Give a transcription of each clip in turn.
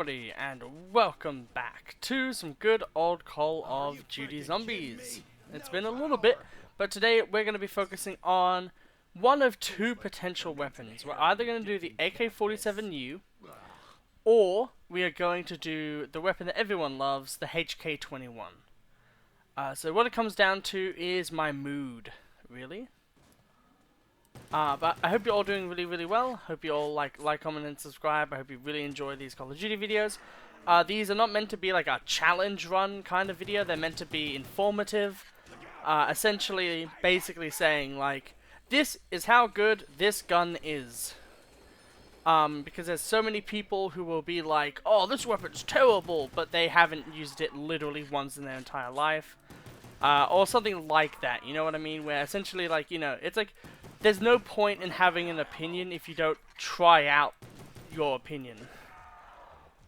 everybody, and welcome back to some good old Call of Duty Zombies. It's been a little bit, but today we're going to be focusing on one of two potential weapons. We're either going to do the AK-47U, or we are going to do the weapon that everyone loves, the HK-21. So what it comes down to is my mood, really. But I hope you're all doing really well. Hope you all like, comment, and subscribe. I hope you really enjoy these Call of Duty videos. These are not meant to be like a challenge run kind of video. They're meant to be informative. Essentially, basically saying like, this is how good this gun is. Because there's so many people who will be like, oh, this weapon's terrible, but they haven't used it literally once in their entire life. Or something like that, you know what I mean? Where essentially, like, you know, it's like, there's no point in having an opinion if you don't try out your opinion.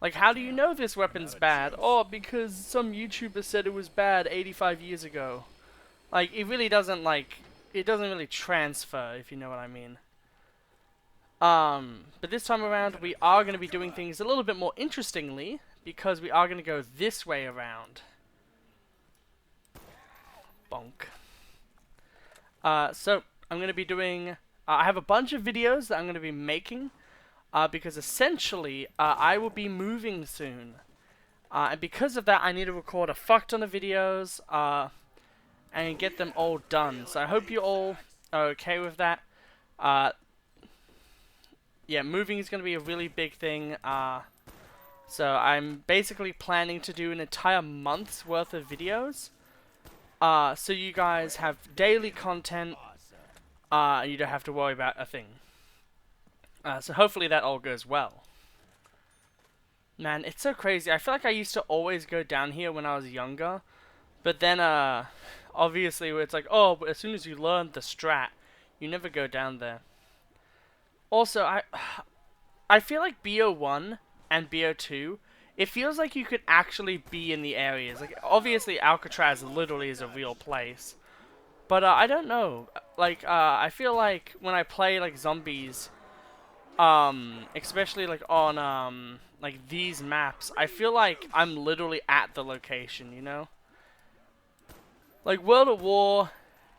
Like, how do you know this weapon's bad? Oh, because some YouTuber said it was bad 85 years ago. Like, it really doesn't, like, it doesn't really transfer, if you know what I mean. But this time around, we are going to be doing things a little bit more interestingly, because we are going to go this way around. Bonk. So I'm going to be doing, I have a bunch of videos that I'm going to be making, because essentially, I will be moving soon. And because of that, I need to record a fuck ton of videos, and get them all done. So I hope you all are okay with that. Yeah, moving is going to be a really big thing. So I'm basically planning to do an entire month's worth of videos. So you guys have daily content. You don't have to worry about a thing. So hopefully that all goes well. Man, it's so crazy. I feel like I used to always go down here when I was younger. But then, obviously, it's like, oh, but as soon as you learn the strat, you never go down there. Also, I feel like BO1 and BO2, it feels like you could actually be in the areas. Like, obviously, Alcatraz literally is a real place. But, I don't know. Like, I feel like when I play, like, zombies, especially, like, on, like, these maps, I feel like I'm literally at the location, you know? Like, World at War,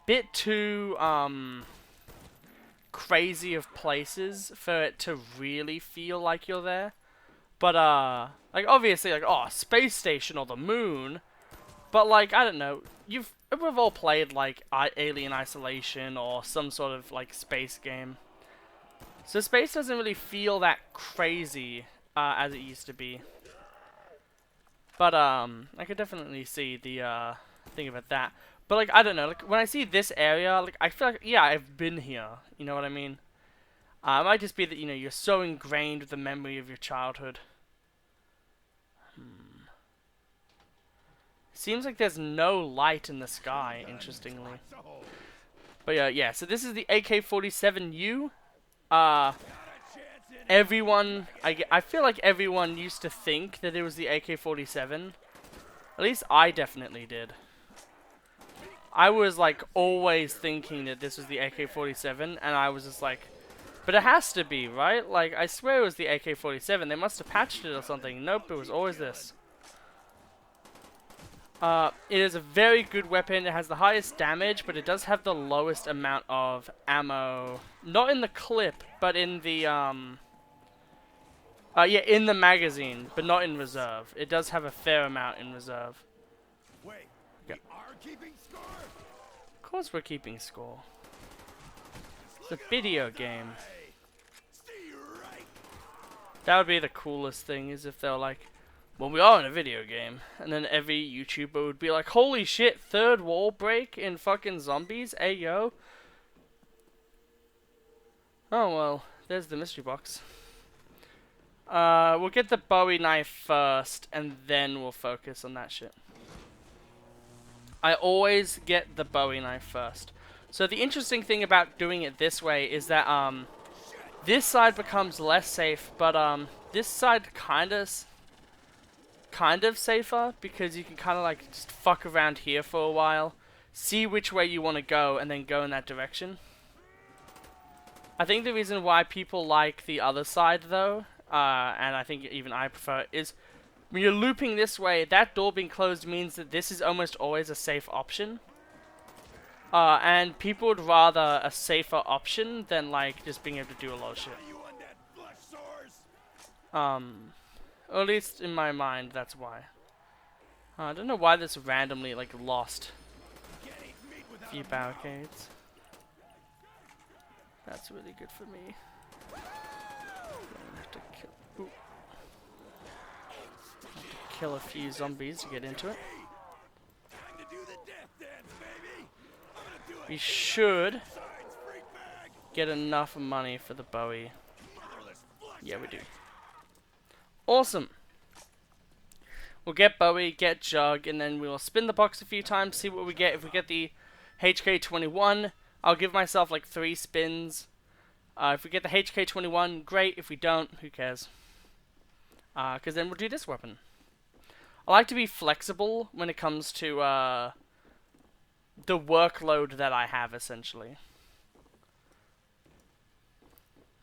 bit too, crazy of places for it to really feel like you're there. But, like, obviously, like, oh, space station or the moon. But, like, I don't know, we've all played, like, Alien Isolation or some sort of, like, space game. So space doesn't really feel that crazy, as it used to be. But, I could definitely see the, thing about that. But, like, I don't know, like, when I see this area, like, I feel like, yeah, I've been here. You know what I mean? It might just be that, you know, you're so ingrained with the memory of your childhood. Seems like there's no light in the sky, interestingly. But yeah, so this is the AK-47U. Everyone, I feel like everyone used to think that it was the AK-47. At least I definitely did. I was like always thinking that this was the AK-47, and I was just like, but it has to be, right? Like, I swear it was the AK-47. They must have patched it or something. Nope, it was always this. It is a very good weapon. It has the highest damage, but it does have the lowest amount of ammo. Not in the clip, but in the, yeah, in the magazine, but not in reserve. It does have a fair amount in reserve. Wait, Okay. we are keeping score? Of course we're keeping score. It's a video game. That would be the coolest thing, is if they're like, well, we are in a video game. And then every YouTuber would be like, holy shit, third wall break in fucking zombies? Ayo. Oh, well, there's the mystery box. We'll get the Bowie knife first, and then we'll focus on that shit. I always get the Bowie knife first. So the interesting thing about doing it this way is that, this side becomes less safe, but, this side kind of safer, because you can kind of like just fuck around here for a while, see which way you want to go, and then go in that direction. I think the reason why people like the other side, though, and I think even I prefer it, is when you're looping this way, that door being closed means that this is almost always a safe option. And people would rather a safer option than like just being able to do a lot of shit. Or at least in my mind, that's why. I don't know why this randomly like lost a few barricades. That's really good for me. Have to kill a few zombies to get into it. We should get enough money for the Bowie. Yeah, we do. Awesome. We'll get Bowie, get Jug, and then we'll spin the box a few times, see what we get. If we get the HK21, I'll give myself like 3 spins. If we get the HK21, great. If we don't, who cares? Because then we'll do this weapon. I like to be flexible when it comes to the workload that I have, essentially.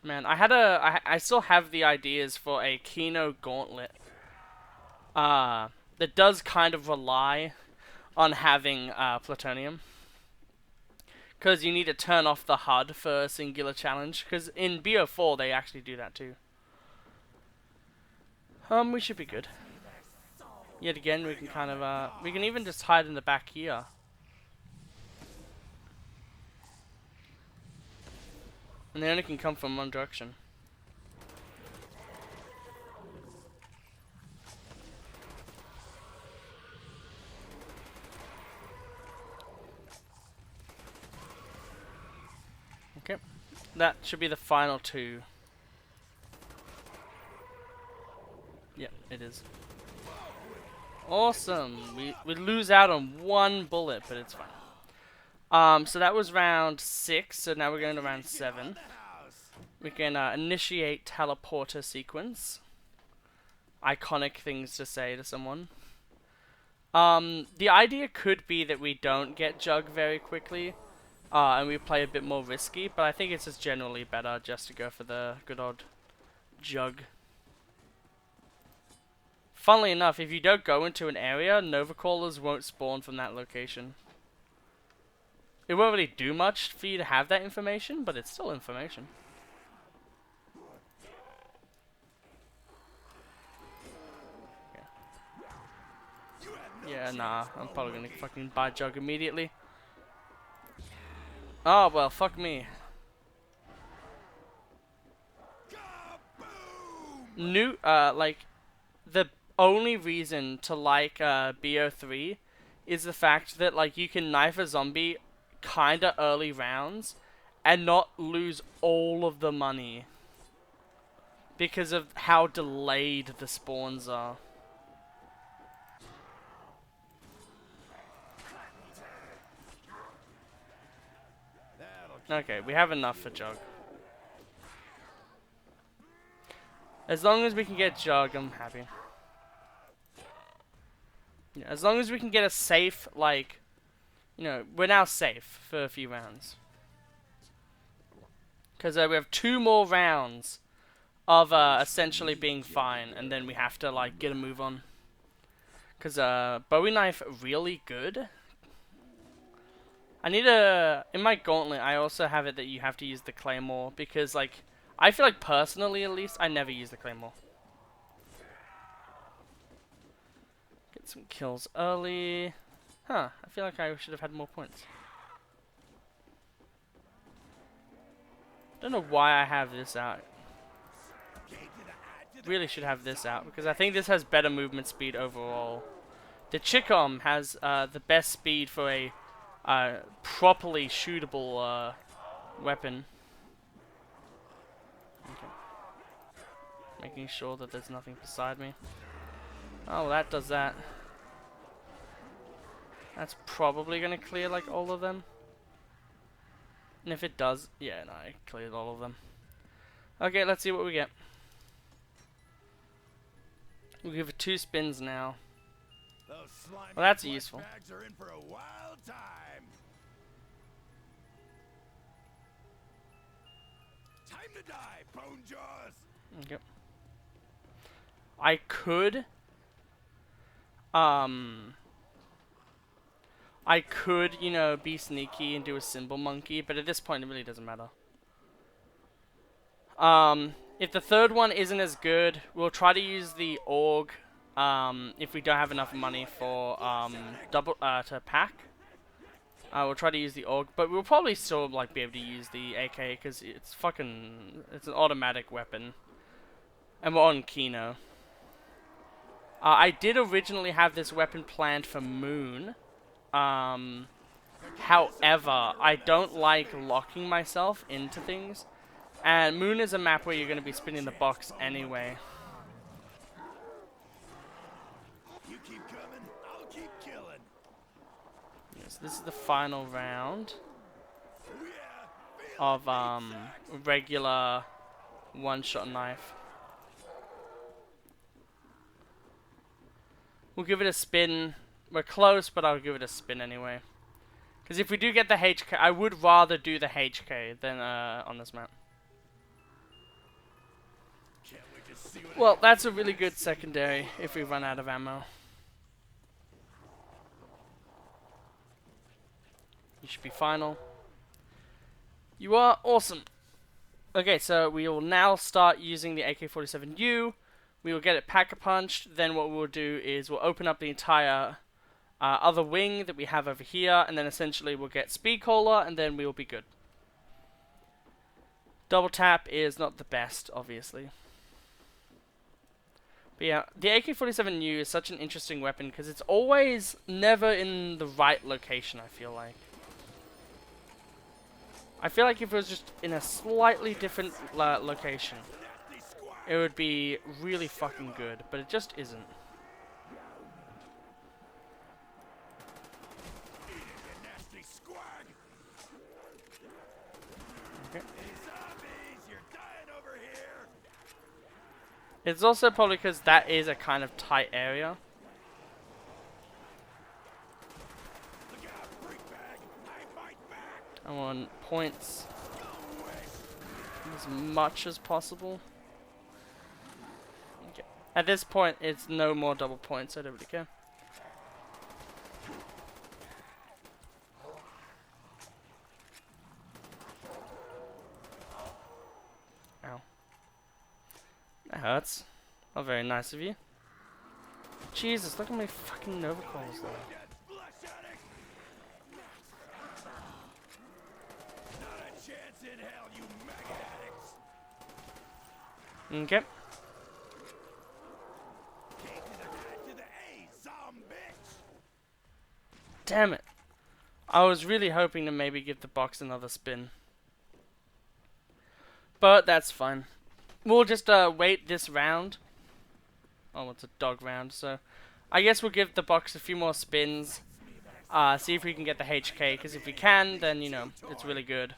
Man, I still have the ideas for a Kino Gauntlet. That does kind of rely on having plutonium. Because you need to turn off the HUD for a singular challenge. Because in BO4 they actually do that too. We should be good. Yet again, we can kind of, we can even just hide in the back here. And they only can come from one direction. Okay. That should be the final 2. Yeah, it is. Awesome. We lose out on 1 bullet, but it's fine. So that was round 6, so now we're going to round 7. We can initiate teleporter sequence. Iconic things to say to someone. The idea could be that we don't get Jug very quickly, and we play a bit more risky, but I think it's just generally better just to go for the good old Jug. Funnily enough, if you don't go into an area, Nova Crawlers won't spawn from that location. It won't really do much for you to have that information, but it's still information. Yeah, nah, I'm probably gonna fucking buy Jug immediately. Oh, well, fuck me. Like, the only reason to like, BO3 is the fact that, like, you can knife a zombie kinda early rounds and not lose all of the money because of how delayed the spawns are. Okay, we have enough for Jug. As long as we can get Jug, I'm happy. Yeah, as long as we can get a safe, like, you know, we're now safe for a few rounds. Because we have 2 more rounds of essentially being fine, and then we have to, like, get a move on. Because Bowie knife really good. I need a... In my gauntlet, I also have it that you have to use the Claymore, because, like, I feel like personally, at least, I never use the Claymore. Get some kills early. Huh, I feel like I should have had more points. Don't know why I have this out. Really should have this out, because I think this has better movement speed overall. The Chicom has the best speed for a properly shootable weapon. Okay. Making sure that there's nothing beside me. Oh, that does that. That's probably going to clear like all of them. And if it does, yeah, no, I cleared all of them. Okay, let's see what we get. We'll give it 2 spins now. Well, that's useful. Time to die, bone jaws. Okay. I could you know, be sneaky and do a symbol monkey, but at this point it really doesn't matter. If the third one isn't as good, we'll try to use the org, if we don't have enough money for, to pack. We'll try to use the org, but we'll probably still, like, be able to use the AK, because it's it's an automatic weapon. And we're on Kino. I did originally have this weapon planned for Moon. However, I don't like locking myself into things. And Moon is a map where you're going to be spinning the box anyway. You keep coming, I'll keep killing. Yes, this is the final round of regular one-shot knife. We'll give it a spin. We're close, but I'll give it a spin anyway. Because if we do get the HK, I would rather do the HK than on this map. Well, that's a really good secondary if we run out of ammo. You should be final. You are awesome. Okay, so we will now start using the AK-47U. We will get it pack-a-punched. Then what we'll do is we'll open up the entire other wing that we have over here, and then essentially we'll get speed caller, and then we will be good. Double tap is not the best, obviously. But yeah, the AK-47U is such an interesting weapon because it's always never in the right location, I feel like. I feel like if it was just in a slightly different location, it would be really fucking good, but it just isn't. Okay. It's also probably because that is a kind of tight area. I want points as much as possible. Okay. At this point, it's no more double points. I don't really care. Ow. That hurts. Not very nice of you. Jesus, look at my fucking Nova Calls though. Okay. Damn it. I was really hoping to maybe give the box another spin. But that's fine. We'll just wait this round. Oh, it's a dog round, so I guess we'll give the box a few more spins. See if we can get the HK, because if we can, then, you know, it's really good.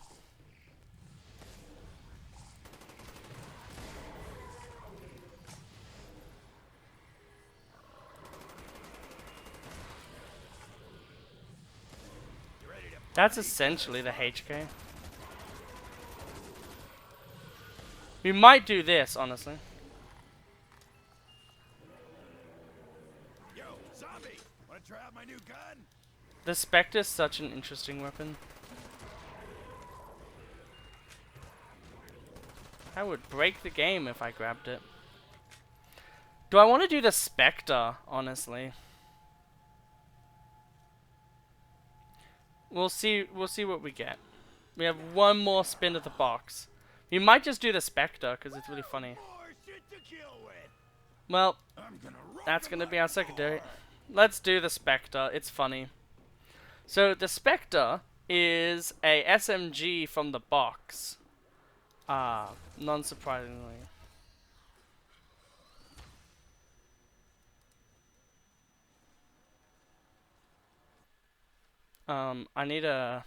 That's essentially the HK. We might do this, honestly. Yo, zombie, wanna try out my new gun? The Spectre's such an interesting weapon. I would break the game if I grabbed it. Do I want to do the Spectre, honestly? We'll see what we get. We have one more spin of the box. We might just do the Spectre, because it's really funny. Well, that's going to be our secondary. Let's do the Spectre. It's funny. So, the Spectre is a SMG from the box. Non-surprisingly. I need a...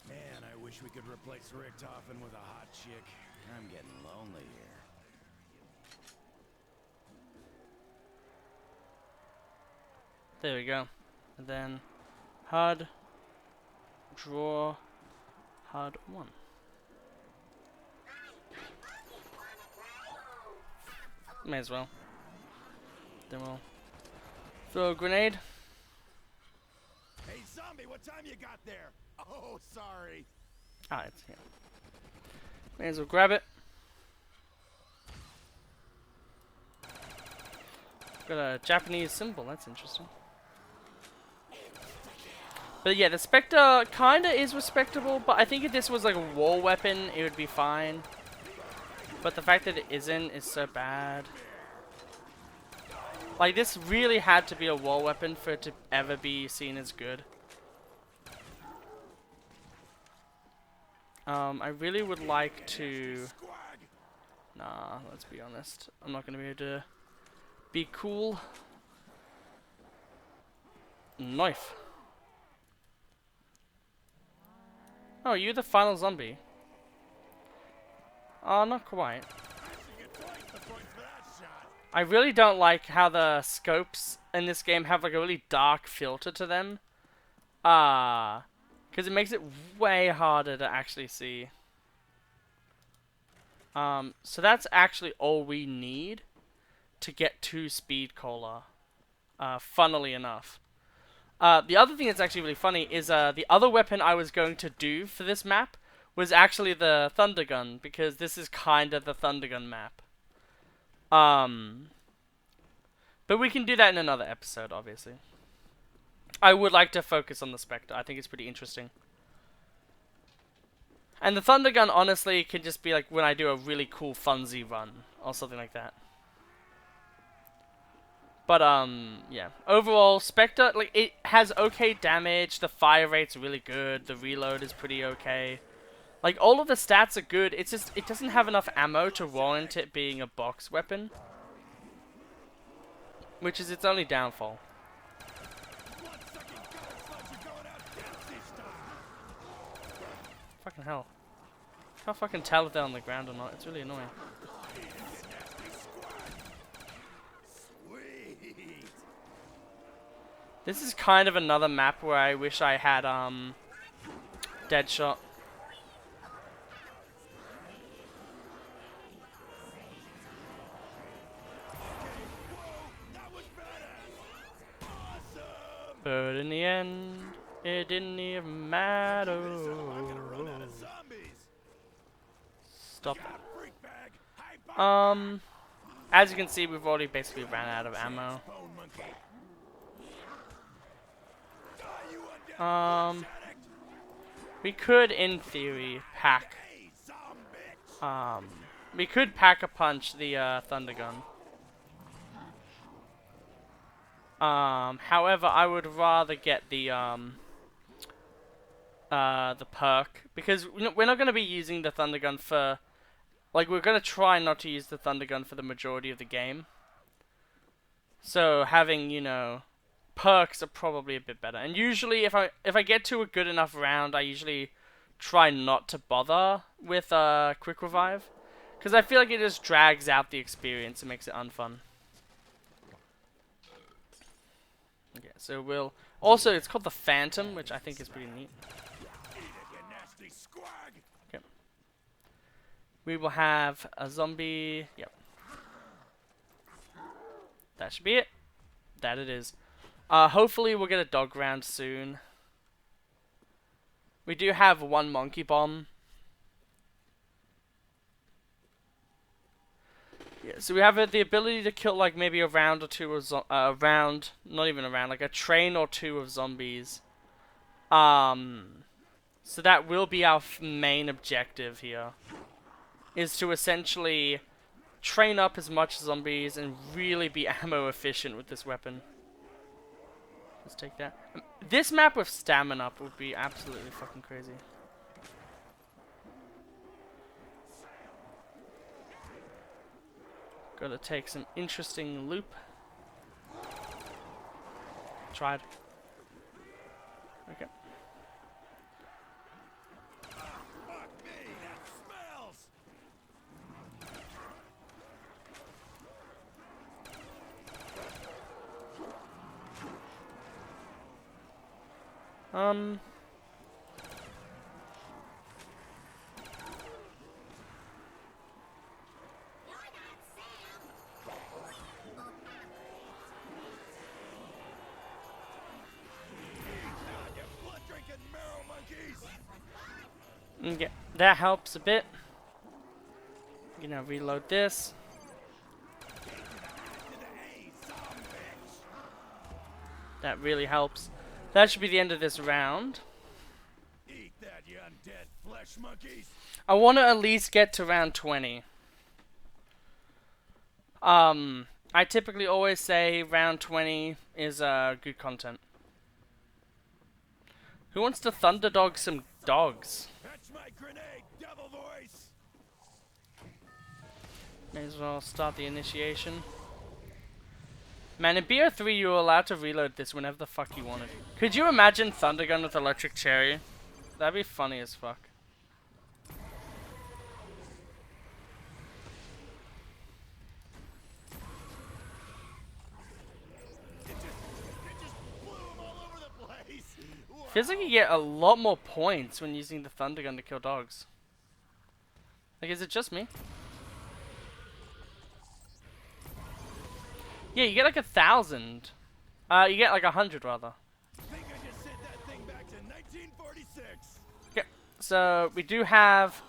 Man, I wish we could replace Richtofen with a hot chick. I'm getting lonely here. There we go. And then HUD. Draw. HUD 1. May as well. Then we'll throw a grenade. Hey, zombie, what time you got there? Oh, sorry. Ah, it's here. May as well grab it. Got a Japanese symbol, that's interesting. But yeah, the Spectre kinda is respectable, but I think if this was like a war weapon, it would be fine. But the fact that it isn't is so bad. Like, this really had to be a war weapon for it to ever be seen as good. I really would like to... Nah, let's be honest. I'm not gonna be able to be cool. Knife. Oh, are you the final zombie? Oh, not quite. I really don't like how the scopes in this game have like a really dark filter to them. Because it makes it way harder to actually see. So that's actually all we need to get to Speed Cola. Funnily enough. The other thing that's actually really funny is the other weapon I was going to do for this map was actually the Thunder Gun, because this is kind of the Thunder Gun map. But we can do that in another episode, obviously. I would like to focus on the Spectre. I think it's pretty interesting. And the Thunder Gun, honestly, can just be like when I do a really cool Funzy run or something like that. But, yeah. Overall, Spectre, like, it has okay damage. The fire rate's really good. The reload is pretty okay. Like, all of the stats are good. It's just, it doesn't have enough ammo to warrant it being a box weapon. Which is its only downfall. Fucking hell. Can't fucking tell if they're on the ground or not. It's really annoying. This is kind of another map where I wish I had, Deadshot. But in the end, it didn't even matter. Stop that. As you can see, we've already basically ran out of ammo. We could, in theory, pack. We could pack a punch the Thunder Gun. However, I would rather get the perk, because we're not going to be using the Thunder Gun for, like, we're going to try not to use the Thunder Gun for the majority of the game. So having, you know, perks are probably a bit better. And usually, if I get to a good enough round, I usually try not to bother with quick revive, because I feel like it just drags out the experience and makes it unfun. Okay, so we'll... Also, it's called the Phantom, which I think is pretty neat. Okay. We will have a zombie... Yep. That should be it. That it is. Hopefully we'll get a dog round soon. We do have one monkey bomb. Yeah, so we have the ability to kill like maybe a round or two of not even a round, like a train or two of zombies. So that will be our main objective here, is to essentially train up as much zombies and really be ammo efficient with this weapon. Let's take that. This map with stamina up would be absolutely fucking crazy. Gotta take some interesting loop. Tried. Okay. Fuck me, that smells. Yeah, that helps a bit. You know, reload this. That really helps. That should be the end of this round. Eat that, you undead flesh monkeys. I want to at least get to round 20. I typically always say round 20 is good content. Who wants to Thunderdog some dogs? That's my grenade, devil voice. May as well start the initiation. Man, in BO3 you were allowed to reload this whenever the fuck you wanted. Could you imagine Thundergun with Electric Cherry? That'd be funny as fuck. It just blew 'em all over the place. Feels like you get a lot more points when using the Thundergun to kill dogs. Like, is it just me? Yeah, you get like 1,000. You get like 100 rather. I think I just sent that thing back to 1946. Yep. So we do have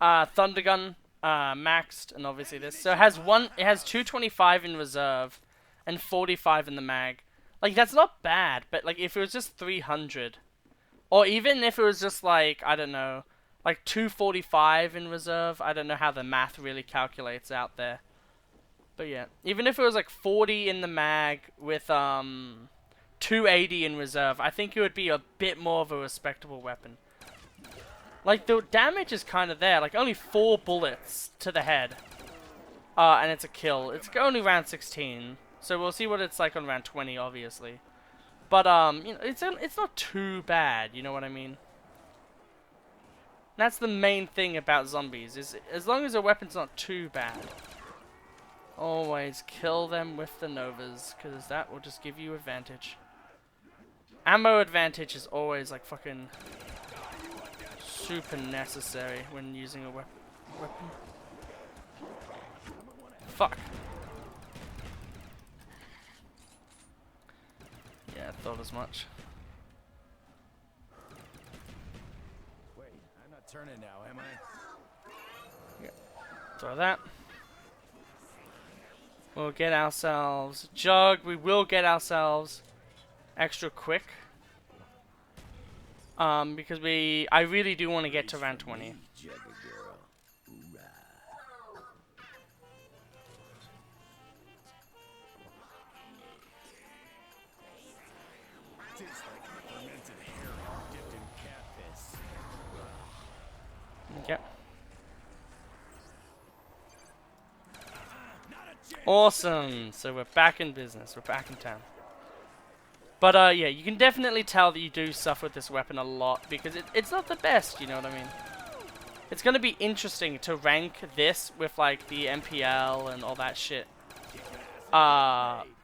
Thundergun maxed, and obviously this. So it has 225 in reserve and 45 in the mag. Like, that's not bad, but like if it was just 300, or even if it was just like, I don't know, like 245 in reserve, I don't know how the math really calculates out there. But yeah, even if it was like 40 in the mag with 280 in reserve, I think it would be a bit more of a respectable weapon. Like, the damage is kind of there, like only 4 bullets to the head. And it's a kill. It's only round 16, so we'll see what it's like on round 20, obviously. But you know, it's not too bad, you know what I mean? That's the main thing about zombies, is as long as a weapon's not too bad. Always kill them with the Novas, because that will just give you advantage. Ammo advantage is always like fucking super necessary when using a weapon. Fuck. Yeah, I thought as much. Wait, I'm not turning now, am I? Yeah. Throw that. We'll get ourselves Jug. We will get ourselves extra quick. Because I really do want to get to round 20. Jugger girl. Hoorah. Tastes like fermented herring dipped in cat piss. Yep. Not a chance. Awesome. So we're back in business. We're back in town. But yeah, you can definitely tell that you do suffer with this weapon a lot because it's not the best, you know what I mean? It's gonna be interesting to rank this with like the MPL and all that shit.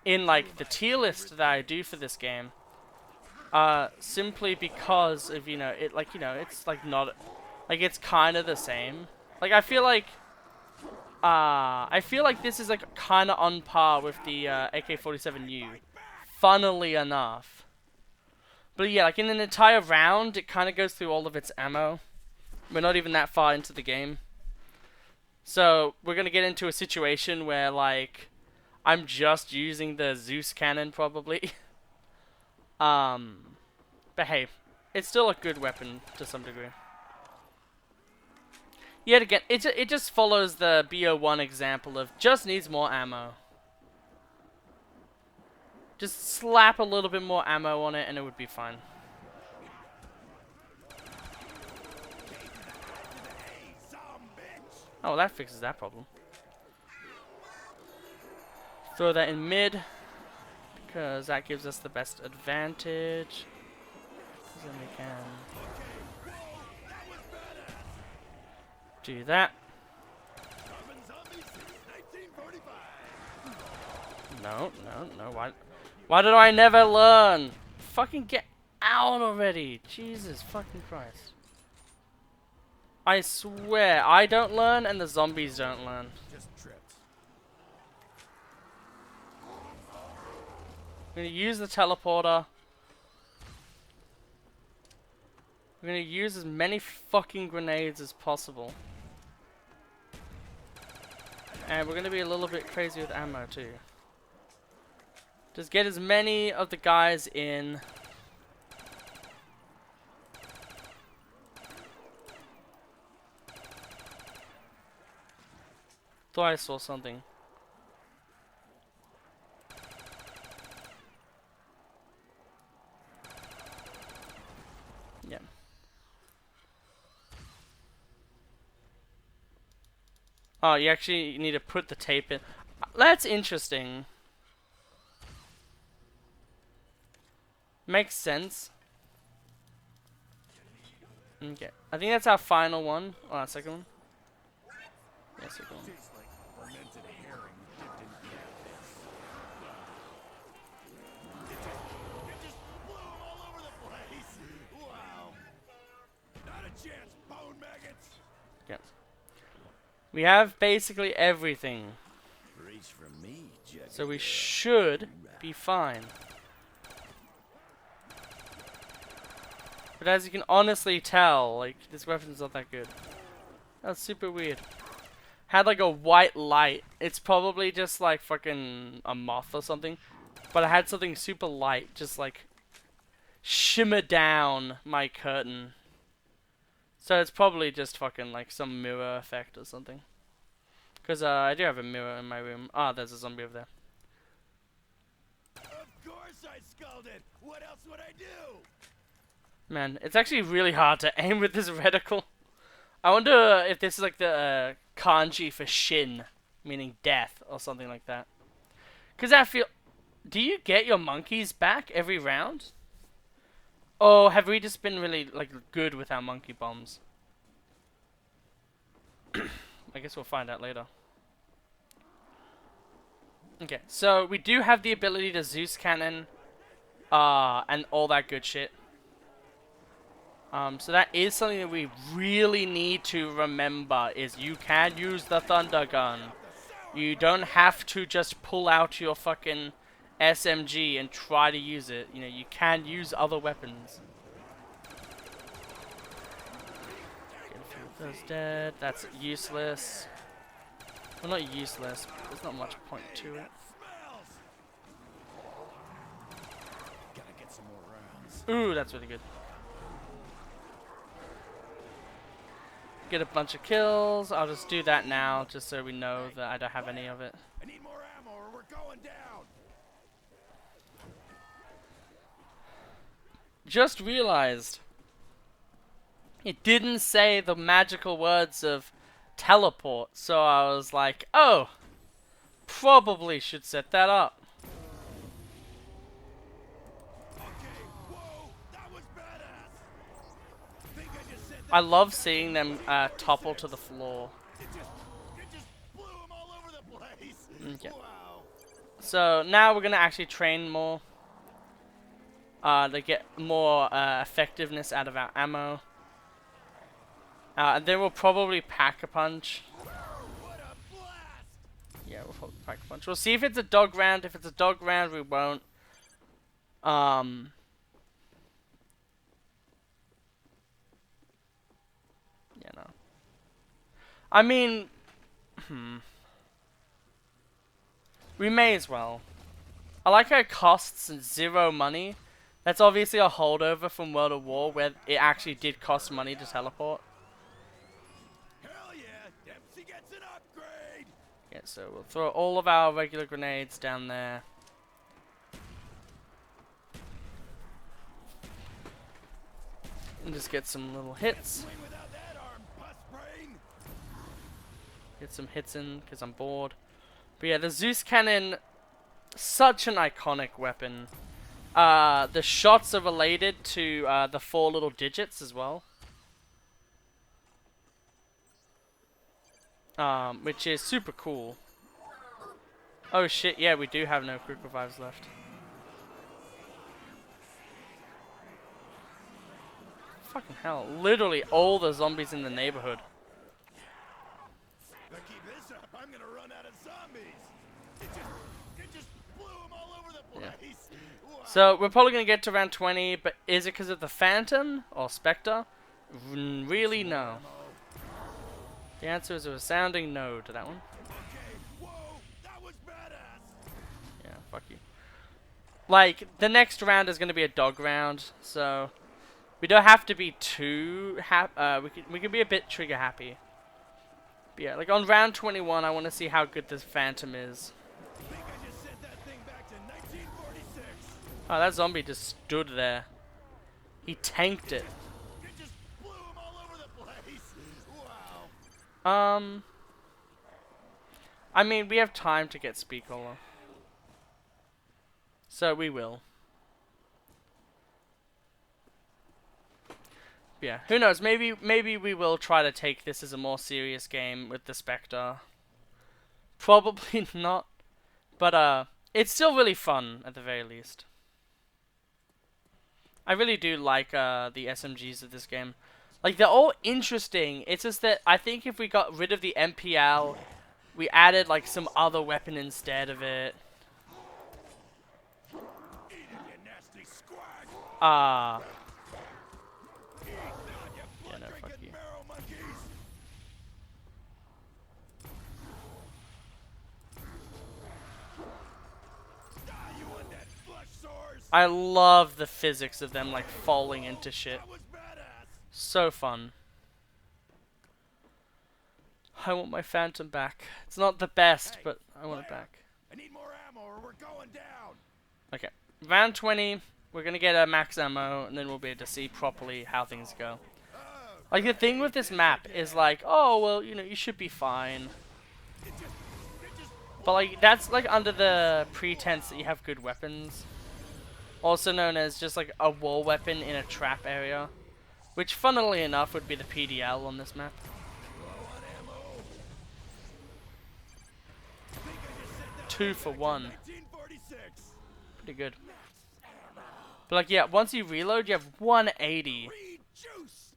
In like the tier list that I do for this game. Simply because of, you know, it's like not, like it's kind of the same. Like I feel like this is like kind of on par with the AK-47U. Funnily enough. But yeah, like in an entire round, it kind of goes through all of its ammo. We're not even that far into the game. So, we're going to get into a situation where, like, I'm just using the Zeus cannon, probably. But hey, it's still a good weapon to some degree. Yet again, it just follows the BO1 example of just needs more ammo. Just slap a little bit more ammo on it and it would be fine. Oh, that fixes that problem. Throw that in mid, because that gives us the best advantage. Then we can do that. No, why did I never learn? Fucking get out out already. Jesus fucking Christ. I swear, I don't learn and the zombies don't learn. Just tripped. I'm gonna use the teleporter. I'm gonna use as many fucking grenades as possible. And we're gonna be a little bit crazy with ammo too. Just get as many of the guys in. Thought I saw something. Yeah. Oh, you actually need to put the tape in. That's interesting. Makes sense. Okay. I think that's our final one. Oh, second one. Yeah, second one. Tastes like fermented herring dipped in catfish. It just blew 'em all over the place. Wow. Not a chance, bone maggots. Yeah. We have basically everything. Reach for me, Jack. So we should be fine. But as you can honestly tell, like, this weapon's not that good. That's super weird. Had like a white light. It's probably just like fucking a moth or something. But I had something super light just like shimmer down my curtain. So it's probably just fucking like some mirror effect or something. Because I do have a mirror in my room. Ah, there's a zombie over there. Of course I sculled it. What else would I do? Man, it's actually really hard to aim with this reticle. I wonder if this is like the kanji for shin, meaning death, or something like that. Because I feel... Do you get your monkeys back every round? Or have we just been really like good with our monkey bombs? I guess we'll find out later. Okay, so we do have the ability to Zeus cannon, and all that good shit. So that is something that we really need to remember, is you can use the Thunder Gun. You don't have to just pull out your fucking SMG and try to use it. You know, you can use other weapons. Get a few of those dead. That's useless. Well, not useless. There's not much point to it. Gotta get some more rounds. Ooh, that's really good. Get a bunch of kills. I'll just do that now, just so we know that I don't have any of it. I need more ammo or we're going down. Just realized it didn't say the magical words of teleport, so I was like, oh, probably should set that up. Okay, whoa, that was badass. Think I just said that. I love seeing them topple to the floor. It just blew 'em all over the place. Okay. Wow. So now we're gonna actually train more to get more effectiveness out of our ammo. And then we'll probably pack a punch. What a blast. Yeah, we'll probably pack a punch. We'll see if it's a dog round. If it's a dog round, we won't. You know. I mean, we may as well. I like how it costs 0 money. That's obviously a holdover from World of War, where it actually did cost money to teleport. Hell yeah, Dempsey gets an upgrade. Yeah, so we'll throw all of our regular grenades down there. And just get some little hits. Swing without that arm, puss brain. Get some hits in, because I'm bored. But yeah, the Zeus Cannon, such an iconic weapon. The shots are related to the 4 little digits as well. Which is super cool. Oh shit, yeah, we do have no quick revives left. Fucking hell. Literally all the zombies in the neighborhood. If I keep this up, I'm gonna run out of zombies. It just blew them all over the place. Wow. So we're probably going to get to round 20, but is it because of the Phantom or Spectre? Really, no. The answer is a resounding no to that one. Okay, whoa, that was badass. Yeah, fuck you. Like, the next round is going to be a dog round, so we don't have to be too we can be a bit trigger happy. But yeah, like on round 21, I want to see how good this Phantom is. I think I just sent that thing back to 1946. Oh, that zombie just stood there. He tanked it. It just blew them all over the place. Wow. I mean, we have time to get Speed Cola. So we will. Yeah, who knows? Maybe we will try to take this as a more serious game with the Spectre. Probably not, but it's still really fun at the very least. I really do like the SMGs of this game. Like, they're all interesting. It's just that I think if we got rid of the MPL, we added like some other weapon instead of it. Eat it, you nasty squag. Eat that, you Yeah, no, fuck blood-drinking you. marrow monkeys. Ah, you undead flesh sores. I love the physics of them like falling into shit. That was badass. So fun. I want my Phantom back. It's not the best, Hey, but I want it Blair, back. I need more ammo or we're going down. Okay. Round 20, we're gonna get a max ammo, and then we'll be able to see properly how things go. Oh, Like, the thing with this map is like, oh, well, you know, you should be fine. it just But, like, that's, like, under the pretense that you have good weapons. Also known as just, like, a wall weapon in a trap area. Which, funnily enough, would be the PDL on this map. low on ammo. 2 for 1. 1946. Pretty good. But, like, yeah, once you reload, you have 180. Reed juice.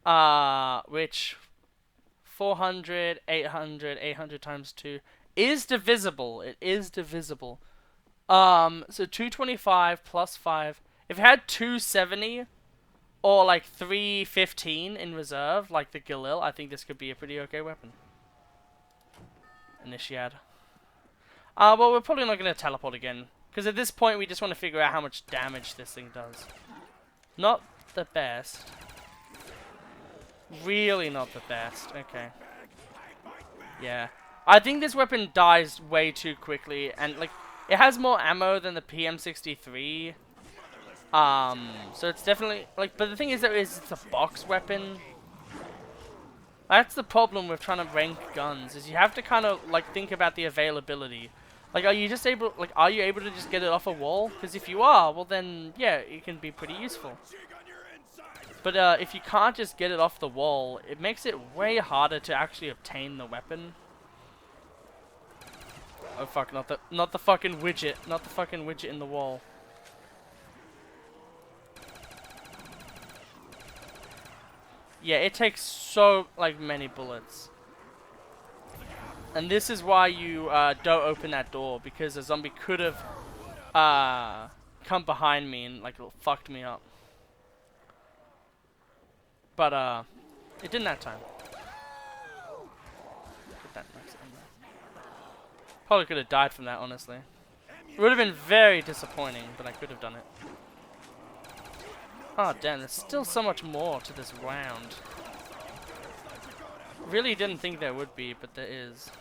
Which 400, 800, 800 times 2 is divisible. It is divisible. So 225 plus 5. If it had 270 or like 315 in reserve, like the Galil, I think this could be a pretty okay weapon. Initiate. Well, we're probably not going to teleport again. Because at this point, we just want to figure out how much damage this thing does. Not the best. Really not the best. Okay. Yeah. I think this weapon dies way too quickly. And, like, it has more ammo than the PM63. So it's definitely, like, but the thing is that it's a box weapon. That's the problem with trying to rank guns, is you have to kind of, like, think about the availability. Like, are you just able, like, are you able to just get it off a wall? Because if you are, well then, yeah, it can be pretty useful. Jig on your insides. But if you can't just get it off the wall, it makes it way harder to actually obtain the weapon. Oh fuck, not the fucking widget. Not the fucking widget in the wall. Yeah, it takes so, like, many bullets. And this is why you don't open that door, because a zombie could have come behind me and, like, fucked me up. But it didn't that time. Put that next in there. Probably could have died from that, honestly. It would have been very disappointing, but I could have done it. Oh damn, there's still so much more to this round. Really didn't think there would be, but there is.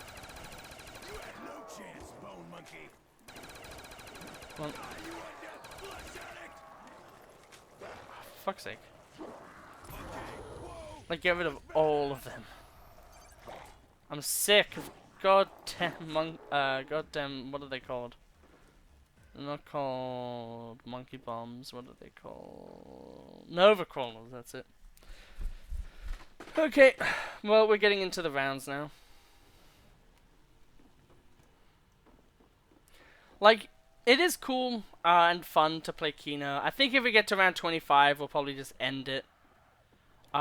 You had no chance, bone monkey. Well, You undead flesh addict. fuck's sake. Whoa. Like, get rid of all of them. I'm sick of goddamn goddamn, what are they called? They're not called monkey bombs. What are they called? Nova crawlers. That's it. Okay, well, we're getting into the rounds now. Like, it is cool and fun to play Kino. I think if we get to round 25, we'll probably just end it.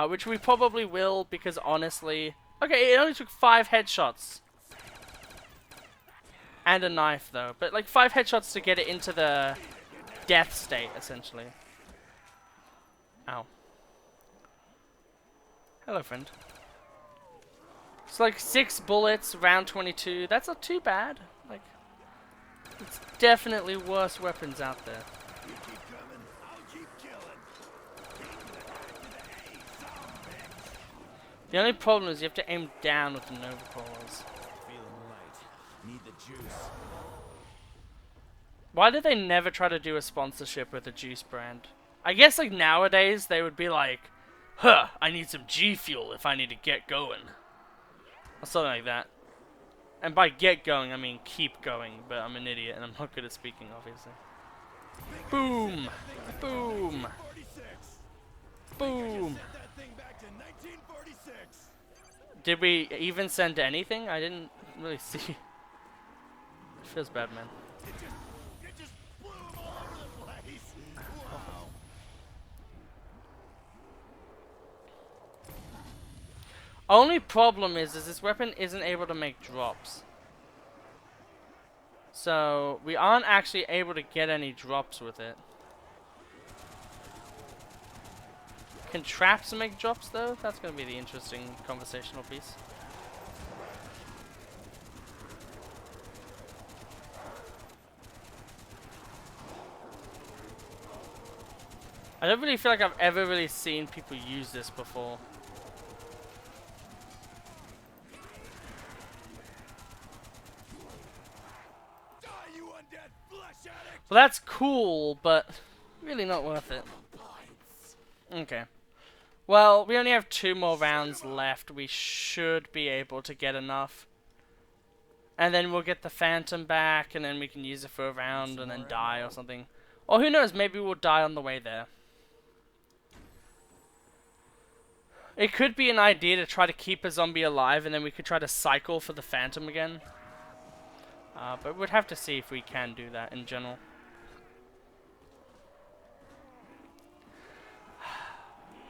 Which we probably will, because honestly... Okay, it only took 5 headshots. And a knife, though. But, like, 5 headshots to get it into the death state, essentially. Ow. Hello, friend. It's like 6 bullets, round 22. That's not too bad. Like, it's definitely worse weapons out there. You keep coming, I'll keep killing. The only problem is you have to aim down with the Nova Cores. Feeling light. Need the juice. Why did they never try to do a sponsorship with the Juice brand? I guess like nowadays they would be like, huh, I need some G Fuel if I need to get going. Or something like that. And by get going, I mean keep going, but I'm an idiot and I'm not good at speaking, obviously. Boom! Boom! 46. Boom! Set that thing back to 1946. Did we even send anything? I didn't really see. It feels bad, man. It just blew him all over the place. Wow. Only problem is this weapon isn't able to make drops. So, we aren't actually able to get any drops with it. Can traps make drops, though? That's going to be the interesting conversational piece. I don't really feel like I've ever really seen people use this before. Die, you undead flesh addict. Well, that's cool, but really not worth it. Okay. Well, we only have 2 more rounds left. We should be able to get enough. And then we'll get the Phantom back, and then we can use it for a round and then die or something. Or who knows, maybe we'll die on the way there. It could be an idea to try to keep a zombie alive, and then we could try to cycle for the Phantom again. But we'd have to see if we can do that in general.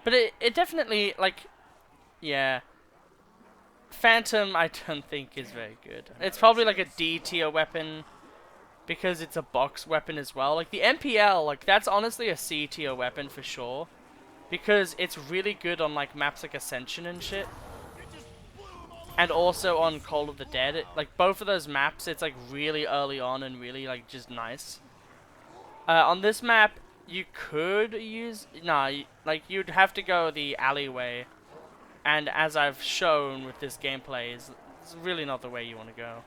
But it definitely, like, yeah. Phantom, I don't think is very good. It's probably like a D tier weapon because it's a box weapon as well. Like the MPL, like that's honestly a C tier weapon for sure because it's really good on like maps like Ascension and shit. And also on Call of the Dead. Like both of those maps, it's like really early on and really like just nice. On this map, you could use like you'd have to go the alleyway. And as I've shown with this gameplay, it's really not the way you want to go.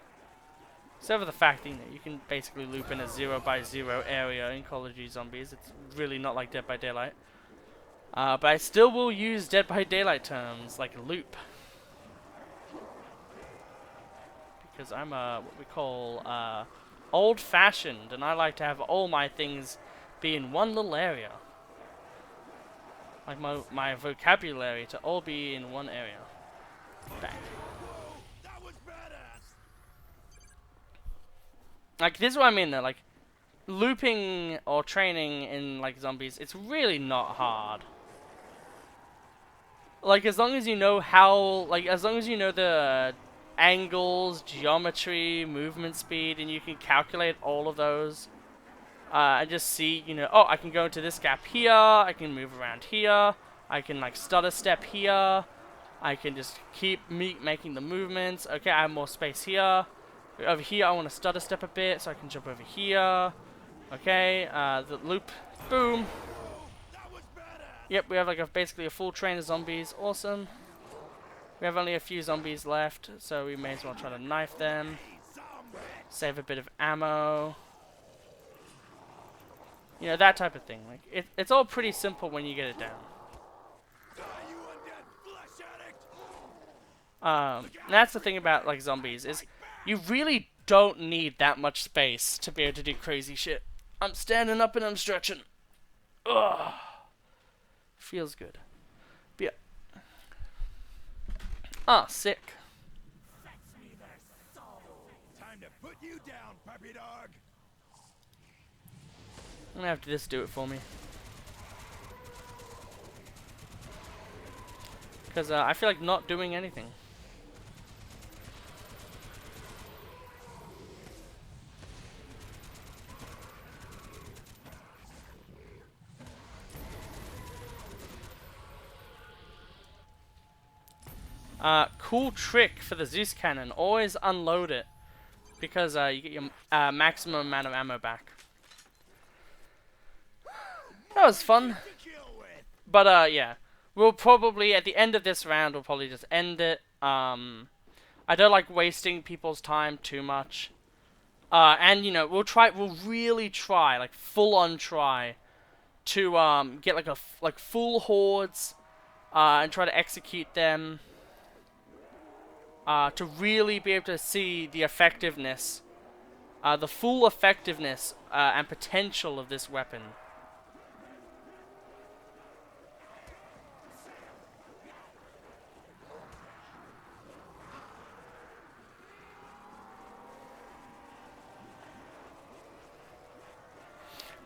Except for the fact that you can basically loop in a 0x0 area in Call of Duty Zombies. It's really not like Dead by Daylight. But I still will use Dead by Daylight terms, like loop. Because I'm what we call old-fashioned, and I like to have all my things be in one little area. Like my vocabulary to all be in one area. Bang. Whoa, that was badass. Like this is what I mean though, like looping or training in like zombies, it's really not hard. Like as long as you know how, like as long as you know the angles, geometry, movement speed, and you can calculate all of those. And just see, you know, oh, I can go into this gap here, I can move around here, I can like stutter step here, I can just keep making the movements. Okay, I have more space here. Over here, I want to stutter step a bit, so I can jump over here. Okay, the loop, boom. That was badass. Yep, we have like basically a full train of zombies. Awesome. We have only a few zombies left, so we may as well try to knife them. Save a bit of ammo. You know, that type of thing. Like it's all pretty simple when you get it down. Die, you undead flesh addict. That's the thing about like zombies is you really don't need that much space to be able to do crazy shit. I'm standing up and I'm stretching. Ugh. Feels good. But yeah. Ah, sick. Time to put you down, puppy dog. I'm gonna have to just do it for me. Because I feel like not doing anything. Cool trick for the Zeus cannon. Always unload it. Because you get your maximum amount of ammo back. That was fun. To kill with. But yeah. We'll probably, at the end of this round, we'll probably just end it. I don't like wasting people's time too much. And, you know, we'll really try, like, full-on try to get, like, full hordes, and try to execute them. To really be able to see the effectiveness, the full effectiveness and potential of this weapon.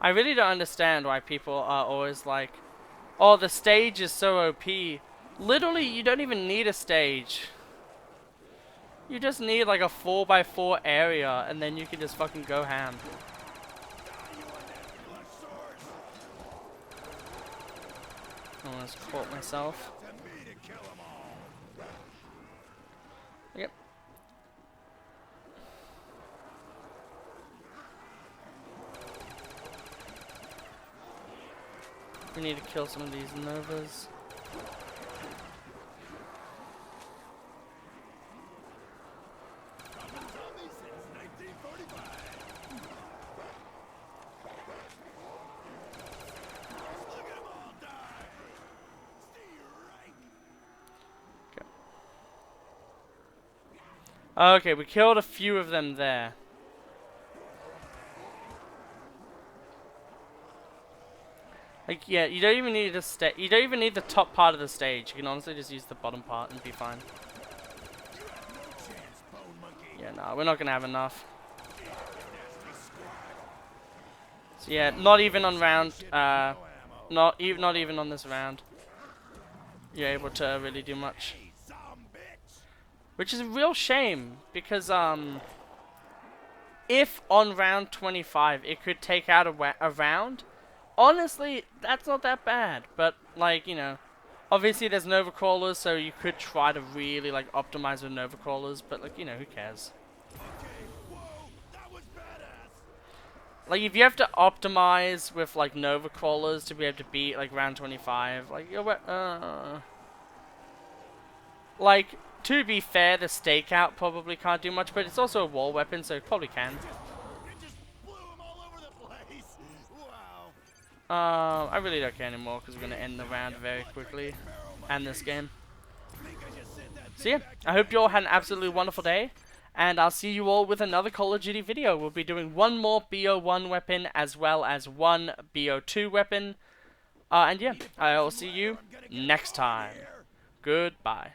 I really don't understand why people are always like, oh, the stage is so OP. Literally, you don't even need a stage. You just need like a 4x4 area, and then you can just fucking go ham. I almost caught myself. To me to kill 'em all. Yep. We need to kill some of these Novas. Zombies since 1945. Look at 'em all die. Stay right. Okay, we killed a few of them there. Like, yeah, you don't even need you don't even need the top part of the stage. You can honestly just use the bottom part and be fine. You have no chance, bone monkey. Yeah, no, we're not gonna have enough. So yeah, not even on round, not even on this round, you're able to really do much. Hey, some bitch. Which is a real shame, because if on round 25 it could take out a round, honestly, that's not that bad. But, like, you know, obviously there's Nova Crawlers, so you could try to really, like, optimize with Nova Crawlers, but, like, you know, who cares? Okay, whoa, that was badass. Like, if you have to optimize with, like, Nova Crawlers to be able to beat, like, round 25, like, like, to be fair, the Stakeout probably can't do much, but it's also a wall weapon, so it probably can. It just blew 'em all over the place. Wow. I really don't care anymore, because we're going to end the round very quickly, and this game. Think I just sent that So yeah, I hope you all had an absolutely wonderful day, and I'll see you all with another Call of Duty video. We'll be doing one more BO1 weapon, as well as one BO2 weapon. And yeah, I'll see you next time. Goodbye.